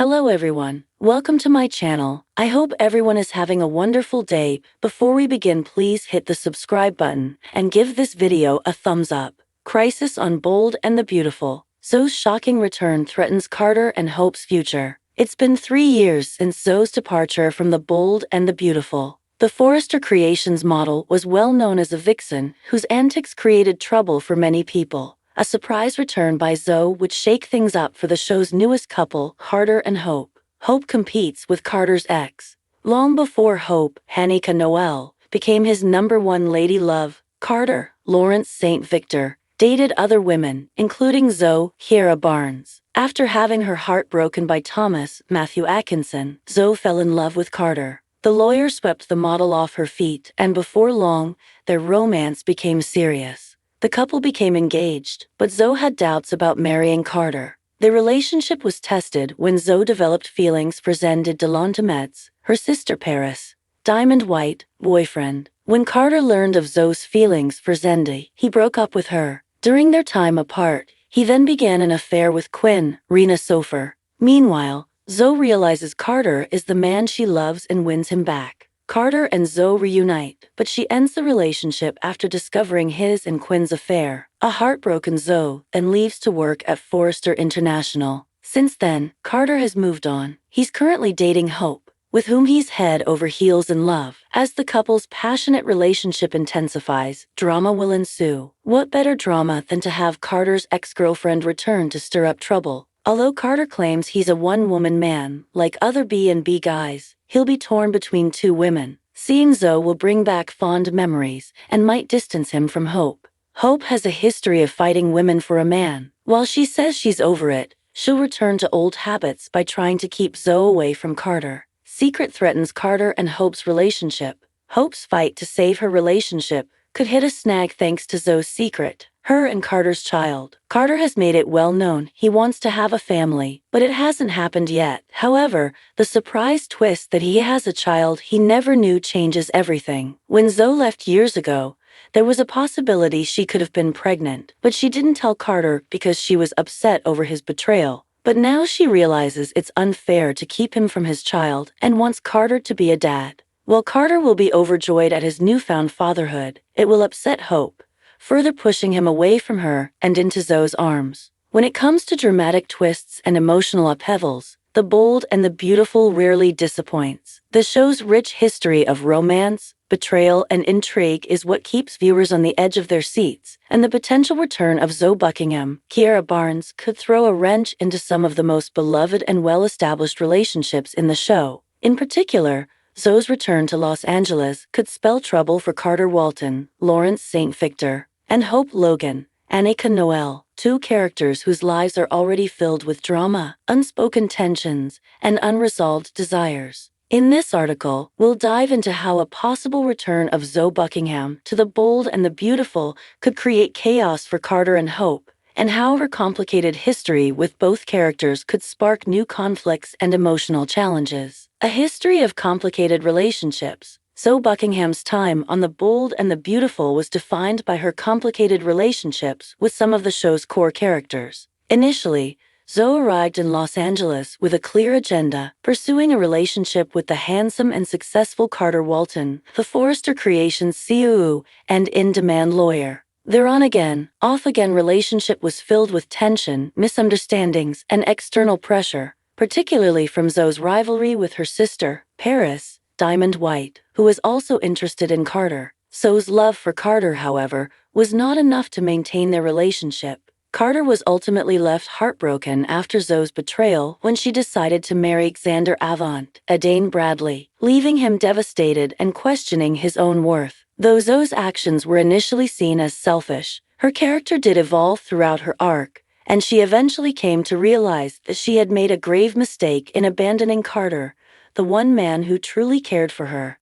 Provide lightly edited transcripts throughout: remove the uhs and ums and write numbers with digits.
Hello everyone, welcome to my channel. I hope everyone is having a wonderful day. Before we begin, please hit the subscribe button and give this video a thumbs up. Crisis on Bold and the Beautiful. Zoe's shocking return threatens Carter and Hope's future. It's been 3 years since Zoe's departure from the Bold and the Beautiful. The Forrester Creations model was well known as a vixen whose antics created trouble for many people. A surprise return by Zoe would shake things up for the show's newest couple, Carter and Hope. Hope competes with Carter's ex. Long before Hope, Hanika Noel, became his #1 lady love, Carter, Lawrence St. Victor, dated other women, including Zoe, Kiera Barnes. After having her heart broken by Thomas, Matthew Atkinson, Zoe fell in love with Carter. The lawyer swept the model off her feet, and before long, their romance became serious. The couple became engaged, but Zoe had doubts about marrying Carter. Their relationship was tested when Zoe developed feelings for Zendy de Lontametz, her sister Paris, Diamond White, boyfriend. When Carter learned of Zoe's feelings for Zendy, he broke up with her. During their time apart, he then began an affair with Quinn, Rena Sofer. Meanwhile, Zoe realizes Carter is the man she loves and wins him back. Carter and Zoe reunite, but she ends the relationship after discovering his and Quinn's affair. A heartbroken Zoe then leaves to work at Forrester International. Since then, Carter has moved on. He's currently dating Hope, with whom he's head over heels in love. As the couple's passionate relationship intensifies, drama will ensue. What better drama than to have Carter's ex-girlfriend return to stir up trouble? Although Carter claims he's a one-woman man, like other B&B guys, he'll be torn between two women. Seeing Zoe will bring back fond memories and might distance him from Hope. Hope has a history of fighting women for a man. While she says she's over it, she'll return to old habits by trying to keep Zoe away from Carter. Secret threatens Carter and Hope's relationship. Hope's fight to save her relationship could hit a snag thanks to Zoe's secret, her and Carter's child. Carter has made it well known he wants to have a family, but it hasn't happened yet. However, the surprise twist that he has a child he never knew changes everything. When Zoe left years ago, there was a possibility she could have been pregnant, but she didn't tell Carter because she was upset over his betrayal. But now she realizes it's unfair to keep him from his child and wants Carter to be a dad. While Carter will be overjoyed at his newfound fatherhood, it will upset Hope, further pushing him away from her and into Zoe's arms. When it comes to dramatic twists and emotional upheavals, The Bold and the Beautiful rarely disappoints. The show's rich history of romance, betrayal, and intrigue is what keeps viewers on the edge of their seats, and the potential return of Zoe Buckingham, Kiera Barnes, could throw a wrench into some of the most beloved and well-established relationships in the show. In particular, Zoe's return to Los Angeles could spell trouble for Carter Walton, Lawrence St. Victor, and Hope Logan, Annika Noel, two characters whose lives are already filled with drama, unspoken tensions, and unresolved desires. In this article, we'll dive into how a possible return of Zoe Buckingham to The Bold and the Beautiful could create chaos for Carter and Hope, and how her complicated history with both characters could spark new conflicts and emotional challenges. A history of complicated relationships. Zoe Buckingham's time on The Bold and the Beautiful was defined by her complicated relationships with some of the show's core characters. Initially, Zoe arrived in Los Angeles with a clear agenda, pursuing a relationship with the handsome and successful Carter Walton, the Forrester Creations CEO and in-demand lawyer. Their on-again, off-again relationship was filled with tension, misunderstandings, and external pressure, particularly from Zoe's rivalry with her sister, Paris, Diamond White, who was also interested in Carter. Zoe's love for Carter, however, was not enough to maintain their relationship. Carter was ultimately left heartbroken after Zoe's betrayal when she decided to marry Xander Avant, Adane Bradley, leaving him devastated and questioning his own worth. Though Zoe's actions were initially seen as selfish, her character did evolve throughout her arc, and she eventually came to realize that she had made a grave mistake in abandoning Carter, the one man who truly cared for her.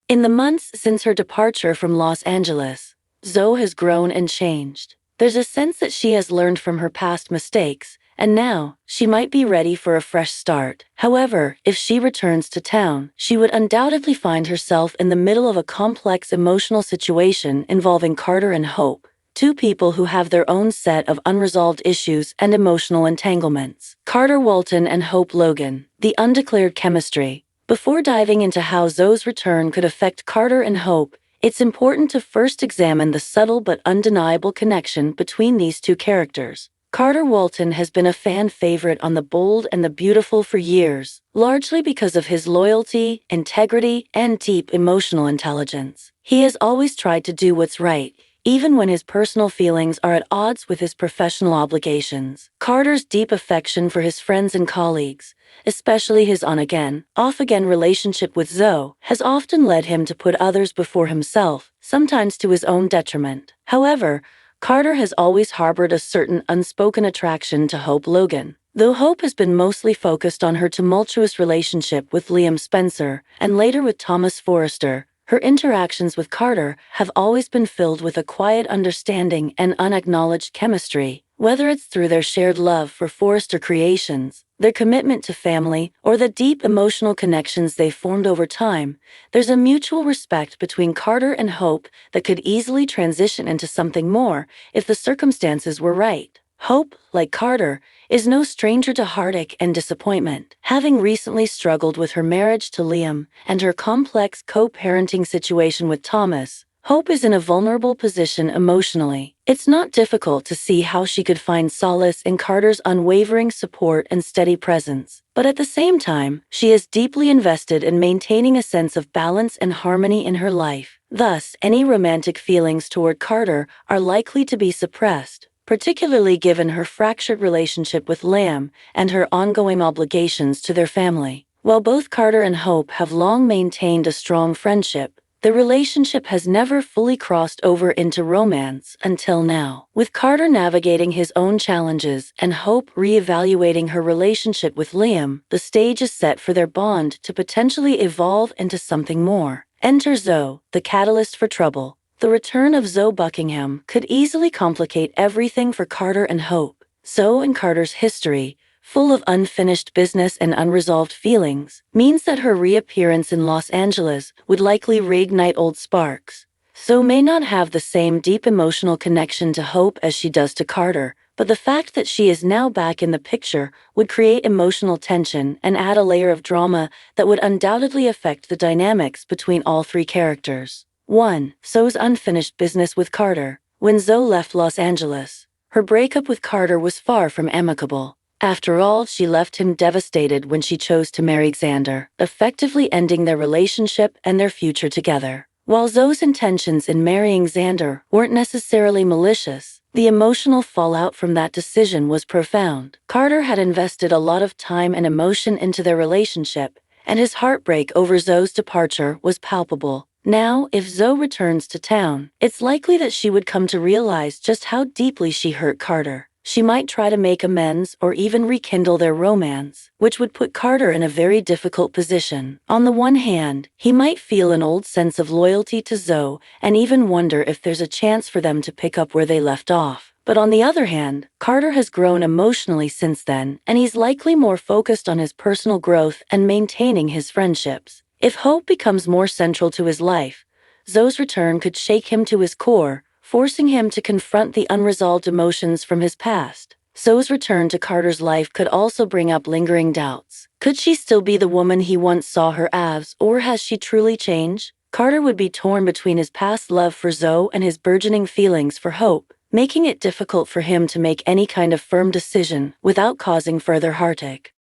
In the months since her departure from Los Angeles, Zoe has grown and changed. There's a sense that she has learned from her past mistakes, and now she might be ready for a fresh start. However, if she returns to town, she would undoubtedly find herself in the middle of a complex emotional situation involving Carter and Hope, two people who have their own set of unresolved issues and emotional entanglements. Carter Walton and Hope Logan, the undeclared chemistry. Before diving into how Zoe's return could affect Carter and Hope, it's important to first examine the subtle but undeniable connection between these two characters. Carter Walton has been a fan favorite on The Bold and the Beautiful for years, largely because of his loyalty, integrity, and deep emotional intelligence. He has always tried to do what's right, even when his personal feelings are at odds with his professional obligations. Carter's deep affection for his friends and colleagues, especially his on-again, off-again relationship with Zoe, has often led him to put others before himself, sometimes to his own detriment. However, Carter has always harbored a certain unspoken attraction to Hope Logan. Though Hope has been mostly focused on her tumultuous relationship with Liam Spencer and later with Thomas Forrester, her interactions with Carter have always been filled with a quiet understanding and unacknowledged chemistry. Whether it's through their shared love for Forrester creations, their commitment to family, or the deep emotional connections they've formed over time, there's a mutual respect between Carter and Hope that could easily transition into something more if the circumstances were right. Hope, like Carter, is no stranger to heartache and disappointment. Having recently struggled with her marriage to Liam and her complex co-parenting situation with Thomas, Hope is in a vulnerable position emotionally. It's not difficult to see how she could find solace in Carter's unwavering support and steady presence. But at the same time, she is deeply invested in maintaining a sense of balance and harmony in her life. Thus, any romantic feelings toward Carter are likely to be suppressed, particularly given her fractured relationship with Liam and her ongoing obligations to their family. While both Carter and Hope have long maintained a strong friendship, the relationship has never fully crossed over into romance until now. With Carter navigating his own challenges and Hope reevaluating her relationship with Liam, the stage is set for their bond to potentially evolve into something more. Enter Zoe, the catalyst for trouble. The return of Zoe Buckingham could easily complicate everything for Carter and Hope. Zoe and Carter's history, full of unfinished business and unresolved feelings, means that her reappearance in Los Angeles would likely reignite old sparks. Zoe may not have the same deep emotional connection to Hope as she does to Carter, but the fact that she is now back in the picture would create emotional tension and add a layer of drama that would undoubtedly affect the dynamics between all three characters. 1. Zoe's unfinished business with Carter. When Zoe left Los Angeles, her breakup with Carter was far from amicable. After all, she left him devastated when she chose to marry Xander, effectively ending their relationship and their future together. While Zoe's intentions in marrying Xander weren't necessarily malicious, the emotional fallout from that decision was profound. Carter had invested a lot of time and emotion into their relationship, and his heartbreak over Zoe's departure was palpable. Now, if Zoe returns to town, it's likely that she would come to realize just how deeply she hurt Carter. She might try to make amends or even rekindle their romance, which would put Carter in a very difficult position. On the one hand, he might feel an old sense of loyalty to Zoe and even wonder if there's a chance for them to pick up where they left off. But on the other hand, Carter has grown emotionally since then, and he's likely more focused on his personal growth and maintaining his friendships. If Hope becomes more central to his life, Zoe's return could shake him to his core, forcing him to confront the unresolved emotions from his past. Zoe's return to Carter's life could also bring up lingering doubts. Could she still be the woman he once saw her as, or has she truly changed? Carter would be torn between his past love for Zoe and his burgeoning feelings for Hope, making it difficult for him to make any kind of firm decision without causing further heartache.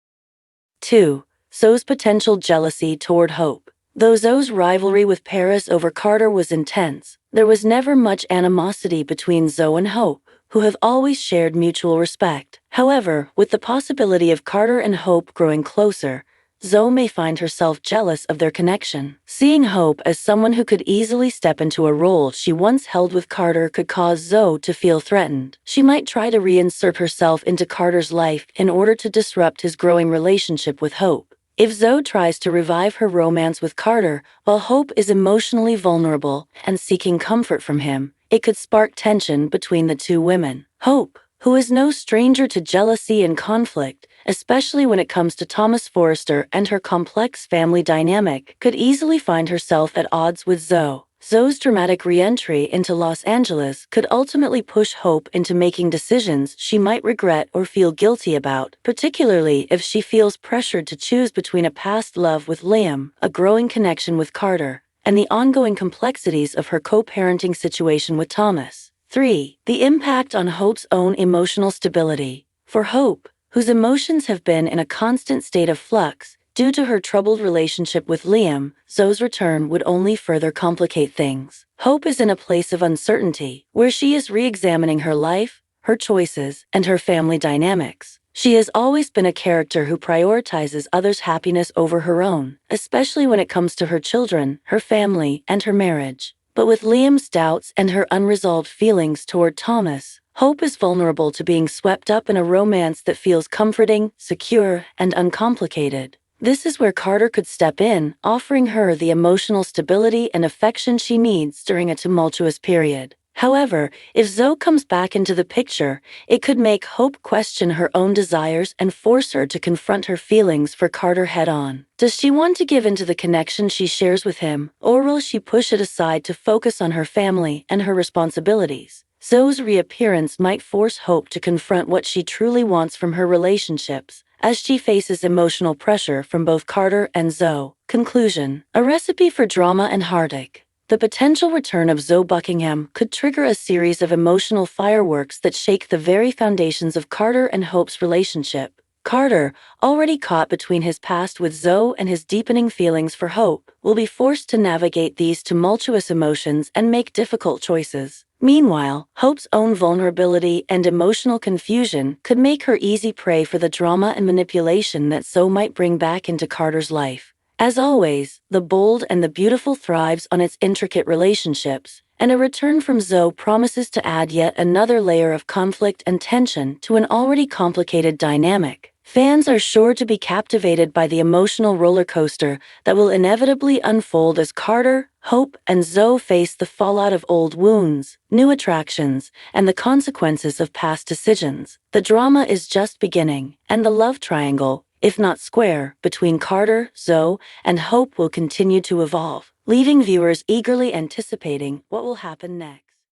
2. Zoe's potential jealousy toward Hope. Though Zoe's rivalry with Paris over Carter was intense, there was never much animosity between Zoe and Hope, who have always shared mutual respect. However, with the possibility of Carter and Hope growing closer, Zoe may find herself jealous of their connection. Seeing Hope as someone who could easily step into a role she once held with Carter could cause Zoe to feel threatened. She might try to reinsert herself into Carter's life in order to disrupt his growing relationship with Hope. If Zoe tries to revive her romance with Carter while Hope is emotionally vulnerable and seeking comfort from him, it could spark tension between the two women. Hope, who is no stranger to jealousy and conflict, especially when it comes to Thomas Forrester and her complex family dynamic, could easily find herself at odds with Zoe. Zoe's dramatic re-entry into Los Angeles could ultimately push Hope into making decisions she might regret or feel guilty about, particularly if she feels pressured to choose between a past love with Liam, a growing connection with Carter, and the ongoing complexities of her co-parenting situation with Thomas. 3. The impact on Hope's own emotional stability. For Hope, whose emotions have been in a constant state of flux, due to her troubled relationship with Liam, Zoe's return would only further complicate things. Hope is in a place of uncertainty, where she is re-examining her life, her choices, and her family dynamics. She has always been a character who prioritizes others' happiness over her own, especially when it comes to her children, her family, and her marriage. But with Liam's doubts and her unresolved feelings toward Thomas, Hope is vulnerable to being swept up in a romance that feels comforting, secure, and uncomplicated. This is where Carter could step in, offering her the emotional stability and affection she needs during a tumultuous period. However, if Zoe comes back into the picture, it could make Hope question her own desires and force her to confront her feelings for Carter head-on. Does she want to give into the connection she shares with him, or will she push it aside to focus on her family and her responsibilities? Zoe's reappearance might force Hope to confront what she truly wants from her relationships, as she faces emotional pressure from both Carter and Zoe. Conclusion: a recipe for drama and heartache. The potential return of Zoe Buckingham could trigger a series of emotional fireworks that shake the very foundations of Carter and Hope's relationship. Carter, already caught between his past with Zoe and his deepening feelings for Hope, will be forced to navigate these tumultuous emotions and make difficult choices. Meanwhile, Hope's own vulnerability and emotional confusion could make her easy prey for the drama and manipulation that Zoe might bring back into Carter's life. As always, the bold and the beautiful thrives on its intricate relationships, and a return from Zoe promises to add yet another layer of conflict and tension to an already complicated dynamic. Fans are sure to be captivated by the emotional roller coaster that will inevitably unfold as Carter, Hope, and Zoe face the fallout of old wounds, new attractions, and the consequences of past decisions. The drama is just beginning, and the love triangle, if not square, between Carter, Zoe, and Hope will continue to evolve, leaving viewers eagerly anticipating what will happen next.